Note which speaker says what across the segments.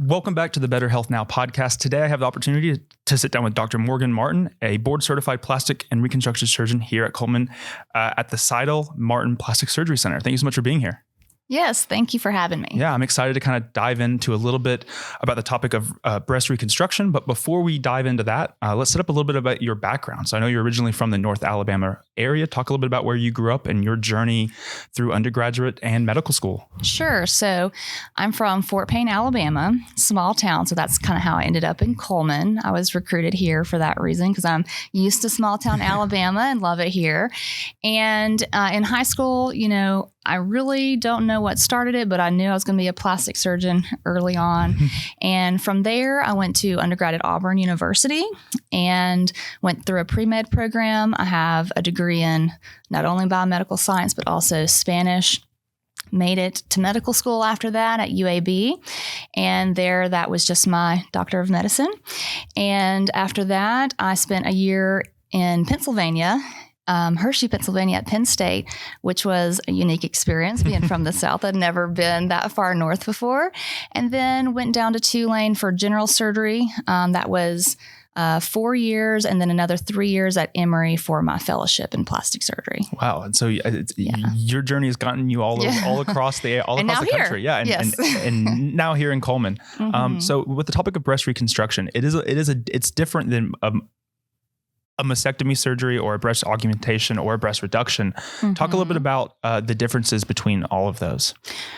Speaker 1: Welcome back to the Better Health Now podcast. Today, I have the opportunity to sit down with Dr. Morgan Martin, a board-certified plastic and reconstructive surgeon here at Cullman at the Seidel Martin Plastic Surgery Center. Thank you so much for being here.
Speaker 2: Yes, thank you for having me.
Speaker 1: Yeah, I'm excited to kind of dive into a little bit about the topic of breast reconstruction. But before we dive into that, let's set up a little bit about your background. So I know you're originally from the North Alabama area. Talk a little bit about where you grew up and your journey through undergraduate and medical school.
Speaker 2: Sure. So I'm from Fort Payne, Alabama, small town. So that's kind of how I ended up in Cullman. I was recruited here for that reason because I'm used to small town Alabama and love it here. And in high school, I really don't know what started it, but I knew I was going to be a plastic surgeon early on. And from there, I went to undergrad at Auburn University and went through a pre-med program. I have a degree in not only biomedical science, but also Spanish. Made it to medical school after that at UAB. And there, that was just my Doctor of Medicine. And after that, I spent a year in Pennsylvania, Hershey, Pennsylvania at Penn State, which was a unique experience being from the South. I'd never been that far north before. And then went down to Tulane for general surgery. That was 4 years, and then another 3 years at Emory for my fellowship in plastic surgery.
Speaker 1: Wow. And so your journey has gotten you all across the country. Yeah. And now here in Cullman. Mm-hmm. So with the topic of breast reconstruction, it's different than a mastectomy surgery or a breast augmentation or a breast reduction. Mm-hmm. Talk a little bit about the differences between all of those.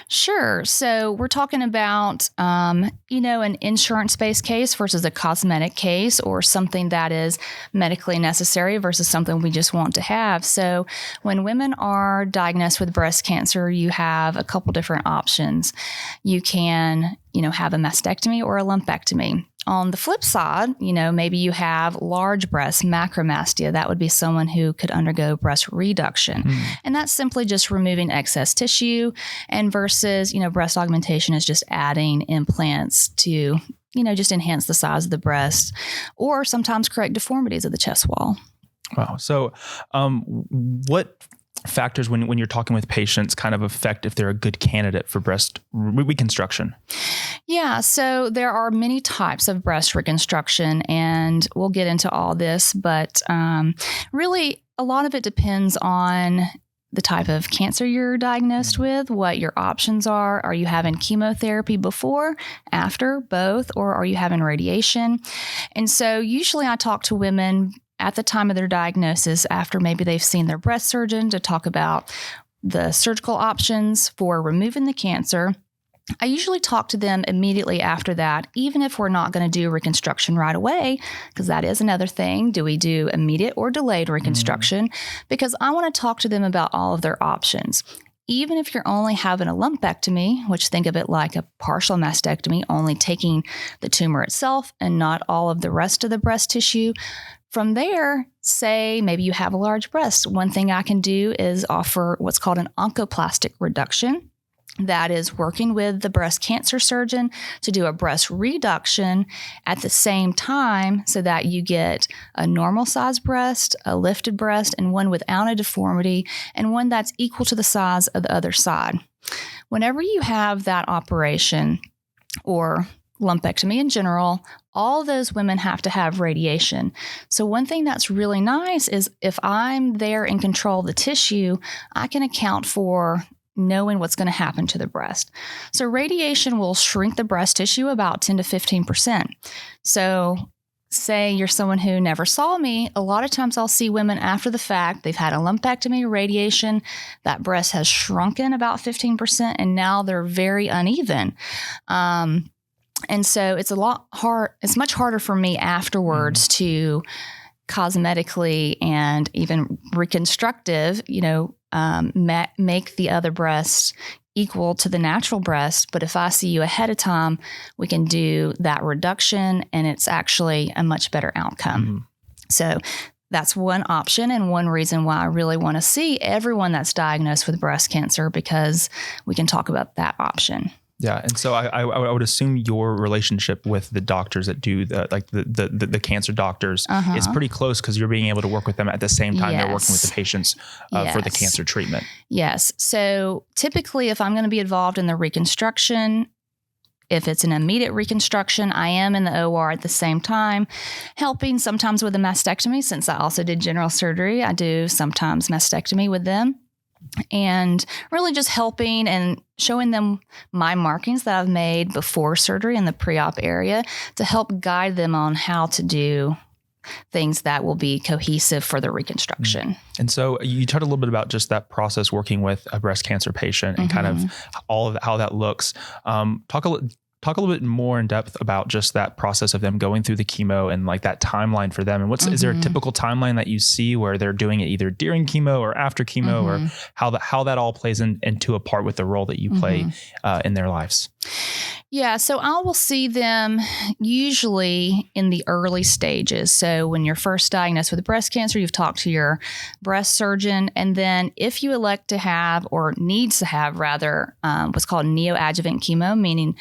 Speaker 2: Sure. So we're talking about, an insurance-based case versus a cosmetic case, or something that is medically necessary versus something we just want to have. So when women are diagnosed with breast cancer, you have a couple different options. You can, have a mastectomy or a lumpectomy. On the flip side, maybe you have large breast macromastia. That would be someone who could undergo breast reduction. And that's simply just removing excess tissue, and versus, breast augmentation is just adding implants to, just enhance the size of the breast, or sometimes correct deformities of the chest wall.
Speaker 1: Wow. So what factors when you're talking with patients kind of affect if they're a good candidate for breast reconstruction?
Speaker 2: Yeah, so there are many types of breast reconstruction, and we'll get into all this, but really a lot of it depends on the type of cancer you're diagnosed with, what your options are. Are you having chemotherapy before, after, both, or are you having radiation? And so usually I talk to women at the time of their diagnosis, after maybe they've seen their breast surgeon, to talk about the surgical options for removing the cancer. I usually talk to them immediately after that, even if we're not going to do reconstruction right away, because that is another thing. Do we do immediate or delayed reconstruction? Because I want to talk to them about all of their options. Even if you're only having a lumpectomy, which think of it like a partial mastectomy, only taking the tumor itself and not all of the rest of the breast tissue. From there, say maybe you have a large breast. One thing I can do is offer what's called an oncoplastic reduction. That is working with the breast cancer surgeon to do a breast reduction at the same time, so that you get a normal size breast, a lifted breast, and one without a deformity, and one that's equal to the size of the other side. Whenever you have that operation, or lumpectomy in general, all those women have to have radiation. So one thing that's really nice is if I'm there in control of the tissue, I can account for knowing what's going to happen to the breast. So radiation will shrink the breast tissue about 10 to 15%. So say you're someone who never saw me, a lot of times I'll see women after the fact, they've had a lumpectomy, radiation, that breast has shrunken about 15%, and now they're very uneven. And so it's it's much harder for me afterwards to cosmetically and even reconstructive, make the other breast equal to the natural breast. But if I see you ahead of time, we can do that reduction, and it's actually a much better outcome. Mm-hmm. So that's one option, and one reason why I really want to see everyone that's diagnosed with breast cancer, because we can talk about that option.
Speaker 1: Yeah. And so I would assume your relationship with the doctors that do the cancer doctors is pretty close, because you're being able to work with them at the same time they're working with the patients for the cancer treatment.
Speaker 2: Yes. So typically, if I'm going to be involved in the reconstruction, if it's an immediate reconstruction, I am in the OR at the same time, helping sometimes with a mastectomy. Since I also did general surgery, I do sometimes mastectomy with them. And really just helping and showing them my markings that I've made before surgery in the pre-op area to help guide them on how to do things that will be cohesive for the reconstruction.
Speaker 1: And so you talked a little bit about just that process working with a breast cancer patient and kind of all of how that looks. Talk a little bit more in depth about just that process of them going through the chemo and like that timeline for them. And is there a typical timeline that you see where they're doing it either during chemo or after chemo, or how that all plays into a part with the role that you play in their lives?
Speaker 2: Yeah, so I will see them usually in the early stages. So when you're first diagnosed with breast cancer, you've talked to your breast surgeon. And then if you elect to have, or needs to have rather, what's called neoadjuvant chemo, meaning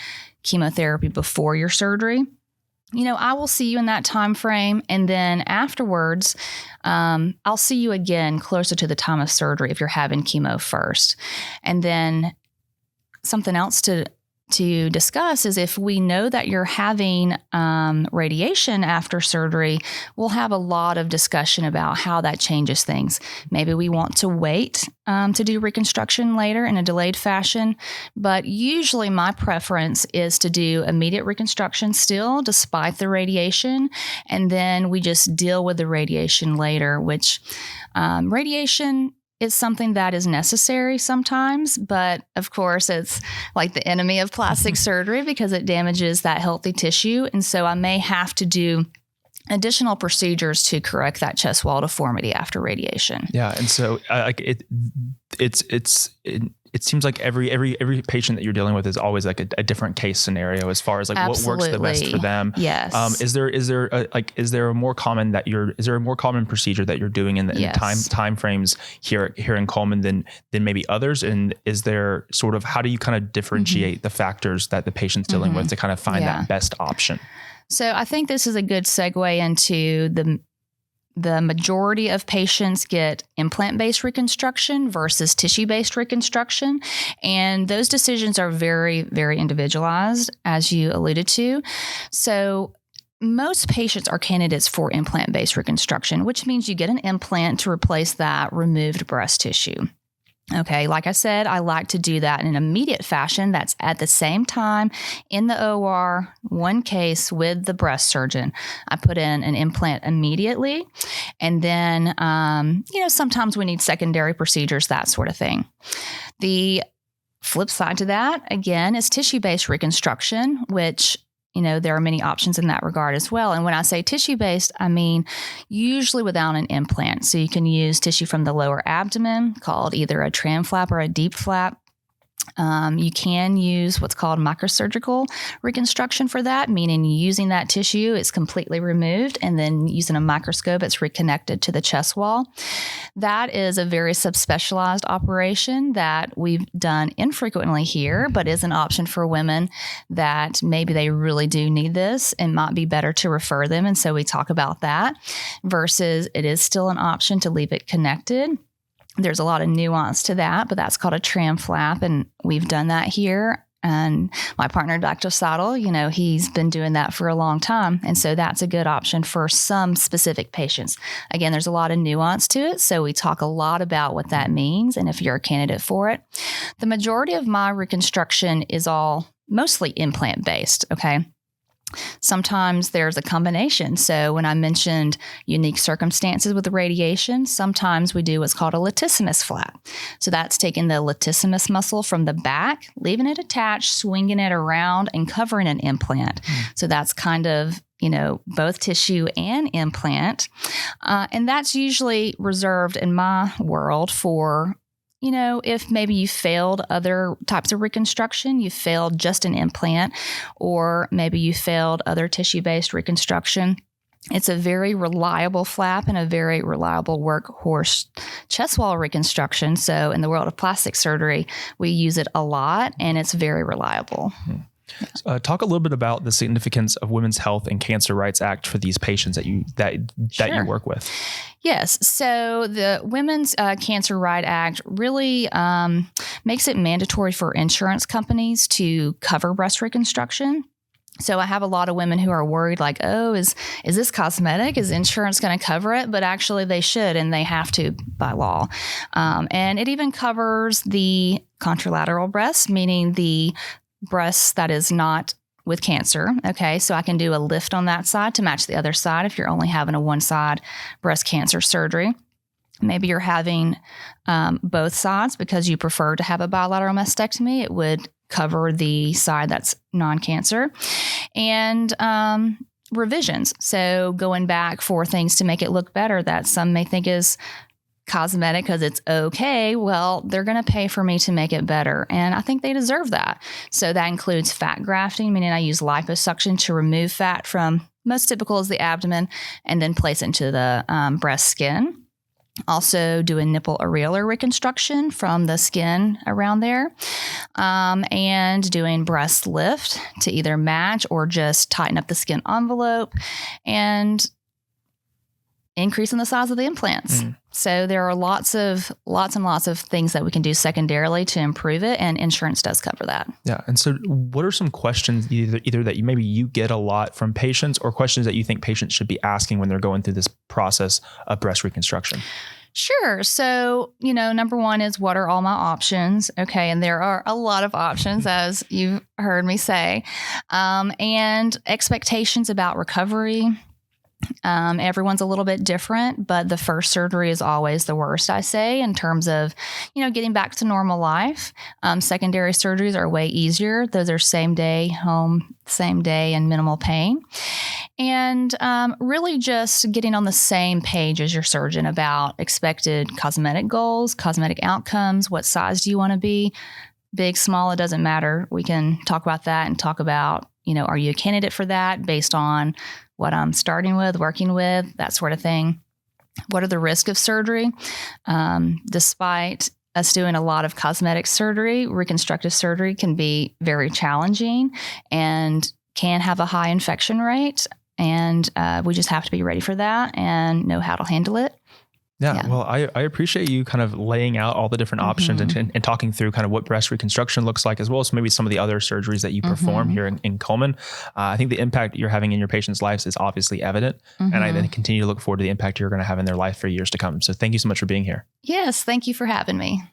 Speaker 2: chemotherapy before your surgery, I will see you in that time frame. And then afterwards, I'll see you again closer to the time of surgery if you're having chemo first. And then something else to discuss is if we know that you're having radiation after surgery, we'll have a lot of discussion about how that changes things. Maybe we want to wait to do reconstruction later in a delayed fashion, but usually my preference is to do immediate reconstruction still, despite the radiation, and then we just deal with the radiation later, which radiation is something that is necessary sometimes, but of course it's like the enemy of plastic surgery because it damages that healthy tissue. And so I may have to do additional procedures to correct that chest wall deformity after radiation.
Speaker 1: Yeah. And so it seems like every patient that you're dealing with is always like a different case scenario as far as like what works the best for them.
Speaker 2: Yes.
Speaker 1: Is there a more common procedure that you're doing in the time frames here in Cullman than maybe others? And is there sort of, how do you kind of differentiate the factors that the patient's dealing with to kind of find that best option?
Speaker 2: So I think this is a good segue into the majority of patients get implant-based reconstruction versus tissue-based reconstruction. And those decisions are very, very individualized, as you alluded to. So most patients are candidates for implant-based reconstruction, which means you get an implant to replace that removed breast tissue. Okay, like I said, I like to do that in an immediate fashion. That's at the same time in the OR, one case with the breast surgeon. I put in an implant immediately. And then, sometimes we need secondary procedures, that sort of thing. The flip side to that, again, is tissue-based reconstruction, which there are many options in that regard as well. And when I say tissue-based, I mean usually without an implant. So you can use tissue from the lower abdomen called either a tram flap or a deep flap. You can use what's called microsurgical reconstruction for that, meaning using that tissue, it's completely removed, and then using a microscope, it's reconnected to the chest wall. That is a very subspecialized operation that we've done infrequently here, but is an option for women that maybe they really do need this and might be better to refer them. And so we talk about that versus it is still an option to leave it connected. There's a lot of nuance to that, but that's called a tram flap, and we've done that here. And my partner, Dr. Seidel, he's been doing that for a long time. And so that's a good option for some specific patients. Again, there's a lot of nuance to it, so we talk a lot about what that means and if you're a candidate for it. The majority of my reconstruction is all mostly implant-based, okay? Sometimes there's a combination. So when I mentioned unique circumstances with the radiation, sometimes we do what's called a latissimus flap. So that's taking the latissimus muscle from the back, leaving it attached, swinging it around, and covering an implant. So that's kind of both tissue and implant. And that's usually reserved in my world for if maybe you failed other types of reconstruction, you failed just an implant, or maybe you failed other tissue-based reconstruction. It's a very reliable flap and a very reliable workhorse chest wall reconstruction. So in the world of plastic surgery, we use it a lot and it's very reliable.
Speaker 1: Talk a little bit about the significance of Women's Health and Cancer Rights Act for these patients that you work with.
Speaker 2: Yes. So the Women's Cancer Right Act really makes it mandatory for insurance companies to cover breast reconstruction. So I have a lot of women who are worried like, oh, is this cosmetic? Is insurance going to cover it? But actually they should, and they have to by law. And it even covers the contralateral breast, meaning the breast that is not with cancer. Okay. So I can do a lift on that side to match the other side if you're only having a one side breast cancer surgery. Maybe you're having both sides because you prefer to have a bilateral mastectomy. It would cover the side that's non-cancer. And revisions. So going back for things to make it look better that some may think is cosmetic because it's okay. Well, they're going to pay for me to make it better. And I think they deserve that. So that includes fat grafting, meaning I use liposuction to remove fat from, most typical is the abdomen, and then place it into the breast skin. Also doing nipple areolar reconstruction from the skin around there, and doing breast lift to either match or just tighten up the skin envelope, and increasing the size of the implants. So there are lots and lots of things that we can do secondarily to improve it, and insurance does cover that.
Speaker 1: Yeah. And so what are some questions either that maybe you get a lot from patients, or questions that you think patients should be asking when they're going through this process of breast reconstruction?
Speaker 2: Sure. So, number one is, what are all my options? Okay. And there are a lot of options, as you've heard me say, and expectations about recovery. Everyone's a little bit different, but the first surgery is always the worst, I say, in terms of, getting back to normal life. Secondary surgeries are way easier. Those are same day, home, same day, and minimal pain. And really just getting on the same page as your surgeon about expected cosmetic goals, cosmetic outcomes, what size do you want to be? Big, small, it doesn't matter. We can talk about that and talk about, are you a candidate for that based on what I'm starting with, working with, that sort of thing. What are the risks of surgery? Despite us doing a lot of cosmetic surgery, reconstructive surgery can be very challenging and can have a high infection rate. And we just have to be ready for that and know how to handle it.
Speaker 1: Yeah. Well, I appreciate you kind of laying out all the different options and talking through kind of what breast reconstruction looks like, as well as maybe some of the other surgeries that you perform here in Cullman. I think the impact you're having in your patients' lives is obviously evident. And I then continue to look forward to the impact you're going to have in their life for years to come. So thank you so much for being here.
Speaker 2: Yes. Thank you for having me.